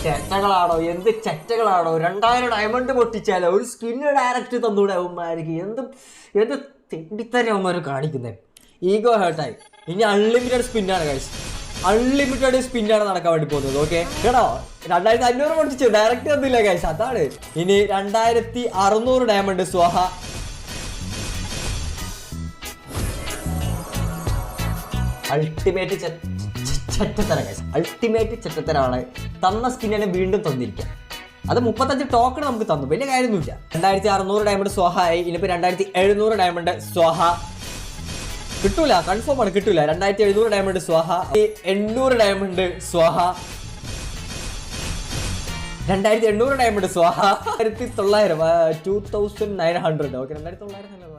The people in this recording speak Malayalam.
ചെറ്റകളാണോ, എന്ത് ചെറ്റകളാണോ. 2000 ഡയമണ്ട് പൊട്ടിച്ചാലോ ഒരു സ്കിന്ന് ഡയറക്റ്റ് തന്നൂടെ അവന്മാർക്ക്. എന്ത് തെണ്ടിത്തരം അവന്മാർ കാണിക്കുന്നത്. ഈഗോ ഹേർട്ടായി. ഇനി അൺലിമിറ്റഡ് സ്പിന്നാണ് ഗൈസ്, അൺലിമിറ്റഡ് സ്പിന്നാണ് നടക്കാൻ വേണ്ടി പോകുന്നത്. ഓക്കെ കേട്ടോ, 2500 പൊട്ടിച്ചു, ഡയറക്റ്റ് തന്നില്ല ഗൈസ്, അതാണ്. ഇനി 2600 ഡയമണ്ട് സ്വാഹ. അൾട്ടിമേറ്റ് ചെറ്റത്തരം ഗൈസ്, അൾട്ടിമേറ്റ് ചെറ്റത്തരമാണ്. തന്ന സ്കിന്നിനെ വീണ്ടും തന്നിരിക്കുക. അത് 35 ടോക്കൺ നമുക്ക് തന്നു, വലിയ കാര്യമൊന്നുമില്ല. 2600 ഡയമണ്ട് സ്വാഹ ആയി. ഇനിയിപ്പോൾ 2700 ഡയമണ്ട് സ്വാഹ കിട്ടൂല, കൺഫേം ആണ് കിട്ടൂല. 2700 ഡയമണ്ട് സ്വാഹ. 800 ഡയമണ്ട് സ്വാഹ. 2800 ഡയമണ്ട് സ്വാഹ. 2900 ഓക്കെ, 2900